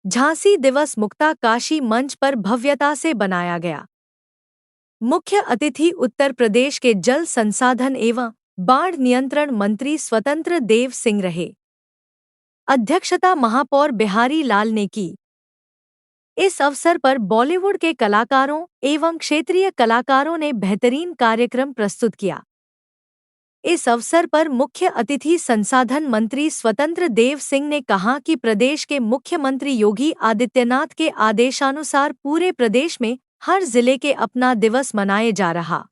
झांसी दिवस मुक्ताकाशी मंच पर भव्यता से बनाया गया। मुख्य अतिथि उत्तर प्रदेश के जल संसाधन एवं बाढ़ नियंत्रण मंत्री स्वतंत्र देव सिंह रहे। अध्यक्षता महापौर बिहारी लाल ने की। इस अवसर पर बॉलीवुड के कलाकारों एवं क्षेत्रीय कलाकारों ने बेहतरीन कार्यक्रम प्रस्तुत किया। इस अवसर पर मुख्य अतिथि संसाधन मंत्री स्वतंत्र देव सिंह ने कहा कि प्रदेश के मुख्यमंत्री योगी आदित्यनाथ के आदेशानुसार पूरे प्रदेश में हर जिले के अपना दिवस मनाए जा रहा।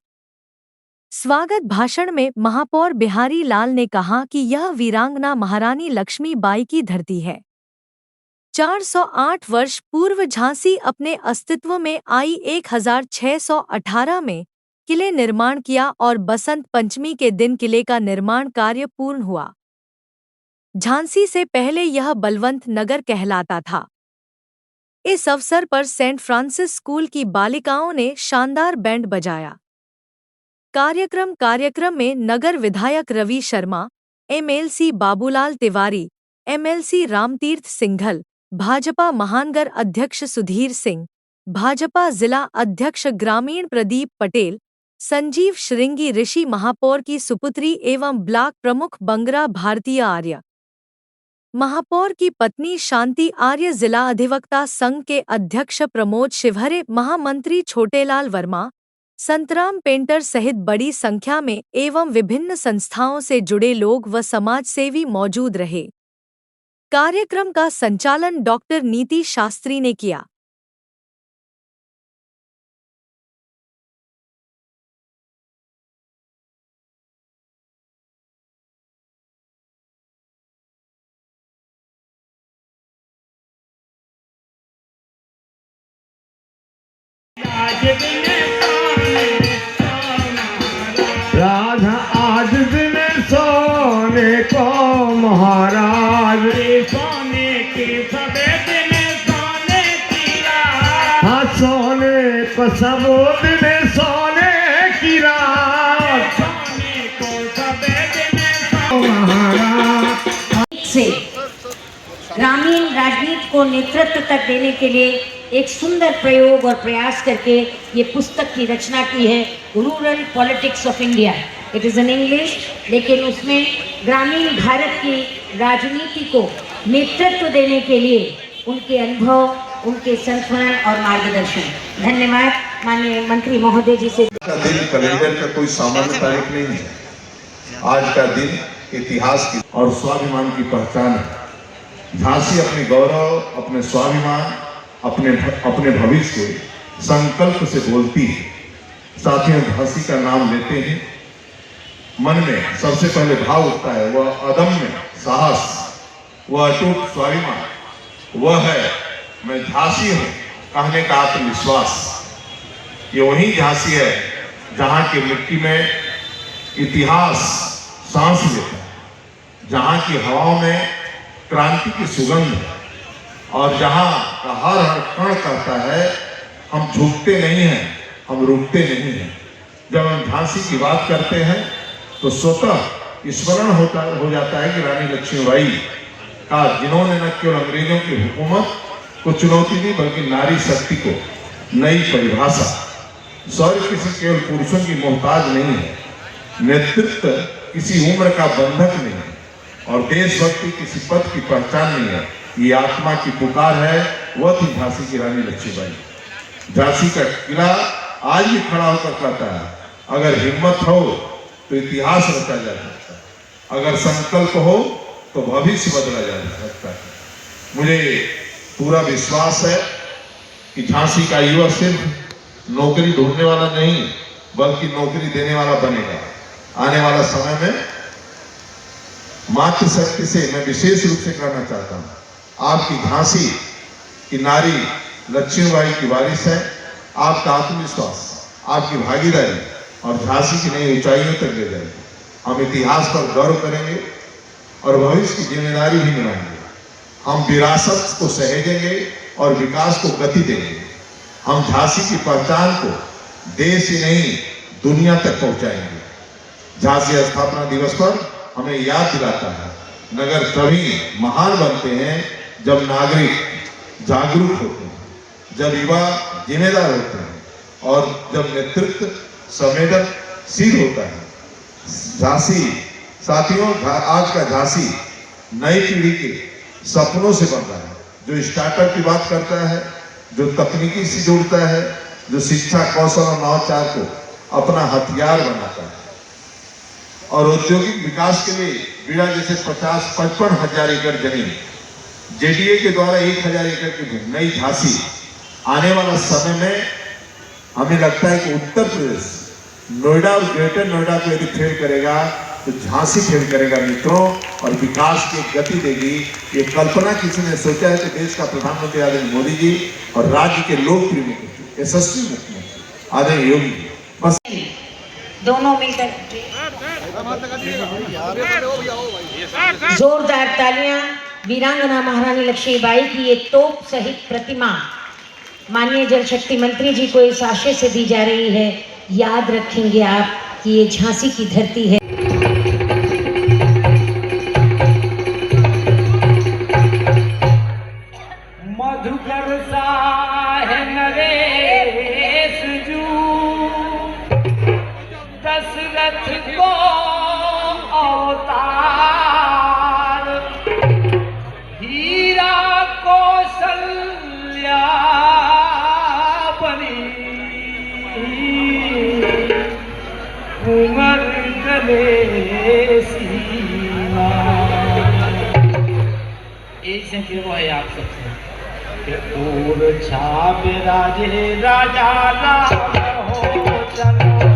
स्वागत भाषण में महापौर बिहारी लाल ने कहा कि यह वीरांगना महारानी लक्ष्मीबाई की धरती है। 408 वर्ष पूर्व झांसी अपने अस्तित्व में आई 1618 में किले निर्माण किया और बसंत पंचमी के दिन किले का निर्माण कार्य पूर्ण हुआ। झांसी से पहले यह बलवंत नगर कहलाता था। इस अवसर पर सेंट फ्रांसिस स्कूल की बालिकाओं ने शानदार बैंड बजाया। कार्यक्रम में नगर विधायक रवि शर्मा, एमएलसी बाबूलाल तिवारी, एमएलसी रामतीर्थ सिंघल, भाजपा महानगर अध्यक्ष सुधीर सिंह, भाजपा जिला अध्यक्ष ग्रामीण प्रदीप पटेल, संजीव श्रृंगी, ऋषि महापौर की सुपुत्री एवं ब्लॉक प्रमुख बंगरा भारतीय आर्य, महापौर की पत्नी शांति आर्य, जिला अधिवक्ता संघ के अध्यक्ष प्रमोद शिवहरे, महामंत्री छोटेलाल वर्मा, संतराम पेंटर सहित बड़ी संख्या में एवं विभिन्न संस्थाओं से जुड़े लोग व समाजसेवी मौजूद रहे। कार्यक्रम का संचालन डॉक्टर नीति शास्त्री ने किया। राधा आज दिन सोने को महाराज, सोने के सबे दिन सोने की रात, हाँ सोने को सब दिन सोने की रात, सोने को सबे दिन महाराज। से ग्रामीण राजनीति को नेतृत्व तक देने के लिए एक सुंदर प्रयोग और प्रयास करके ये पुस्तक की रचना की है, rural politics of India. It is in English, लेकिन उसमें ग्रामीण भारत की राजनीति को नेतृत्व देने के लिए उनके अनुभव, उनके संस्मरण और मार्गदर्शन। धन्यवाद माननीय मंत्री महोदय जी से। का दिन कैलेंडर का कोई सामान्य तारीख नहीं है। आज का दिन इतिहास की और स्वाभिमान की पहचान है। झांसी अपने गौरव, अपने स्वाभिमान, अपने भविष्य के संकल्प से बोलती है। साथियों, झांसी का नाम लेते हैं, मन में सबसे पहले भाव उठता है वह अदम्य साहस, वह अटूट स्वाभिमान, वह है मैं झांसी हूं कहने का आत्मविश्वास। ये वही झांसी है जहां की मिट्टी में इतिहास सांस लेता है, जहां की हवाओं में क्रांति की सुगंध है और जहां का हर कण कहता है हम झुकते नहीं हैं, हम रुकते नहीं हैं। जब हम झांसी की बात करते हैं तो स्वतः स्मरण हो जाता है कि रानी लक्ष्मीबाई का, जिन्होंने न केवल अंग्रेजों की हुकूमत को चुनौती दी बल्कि नारी शक्ति को नई परिभाषा। शौर्य किसी केवल पुरुषों की मोहताज नहीं है, नेतृत्व किसी उम्र का बंधक नहीं है और देशभक्ति किसी पद की पहचान नहीं है। ये आत्मा की पुकार है, वह थी झांसी की रानी लक्ष्मीबाई। झांसी का किला आज भी खड़ा होकर कहता है अगर हिम्मत हो तो इतिहास रचा जा सकता है, अगर संकल्प हो तो भविष्य बदला जा सकता है। मुझे पूरा विश्वास है कि झांसी का युवा सिर्फ नौकरी ढूंढने वाला नहीं बल्कि नौकरी देने वाला बनेगा। आने वाला समय में मातृशक्ति से मैं विशेष रूप से कहना चाहता हूँ, आपकी झांसी की नारी लक्ष्मीबाई की वारिस है। आपका आत्मविश्वास, आपकी भागीदारी और झांसी की नई ऊंचाइयों तक ले जाएगी। हम इतिहास पर गौरव करेंगे और भविष्य की जिम्मेदारी भी निभाएंगे। हम विरासत को सहेजेंगे और विकास को गति देंगे। हम झांसी की पहचान को देश ही नहीं दुनिया तक पहुंचाएंगे। झांसी स्थापना दिवस पर हमें याद दिलाता है नगर तभी महान बनते हैं जब नागरिक जागरूक होते हैं, जब युवा जिम्मेदार होते हैं और जब नेतृत्व संवेदनशील होता है। झांसी साथियों, आज का झांसी नई पीढ़ी के सपनों से बन रहा है, जो स्टार्टअप की बात करता है, जो तकनीकी से जुड़ता है, जो शिक्षा कौशल और नवाचार को अपना हथियार बनाता है और औद्योगिक विकास के लिए बीड़ा जैसे 50-55 हजार एकड़ जमीन जेडीए के द्वारा 1000 एकड़ की भूमि नई झांसी आने वाला समय में हमें लगता है कि उत्तर प्रदेश नोएडा और ग्रेटर नोएडा को यदि फेल करेगा तो झांसी फेल करेगा मित्रों, और विकास की गति देगी। ये कल्पना किसी ने सोचा है कि देश का प्रधानमंत्री आदरणीय मोदी जी और राज्य के लोकप्रिय मुख्यमंत्री यशस्वी मुख्यमंत्री आदरणीय योगी जी बस दोनों मिलकर जोरदार तालियां। वीरांगना महारानी लक्ष्मीबाई की ये तोप सहित प्रतिमा माननीय जल शक्ति मंत्री जी को इस आशय से दी जा रही है, याद रखेंगे आप कि ये झांसी की धरती है। मधुकर सा है नरेश जू, दशरथ को अवतार, हीरा कौशल्या बनी, उमर गले सीमा। एक संख्या वो है आप सबसे और छाप राजे राजा हो चलो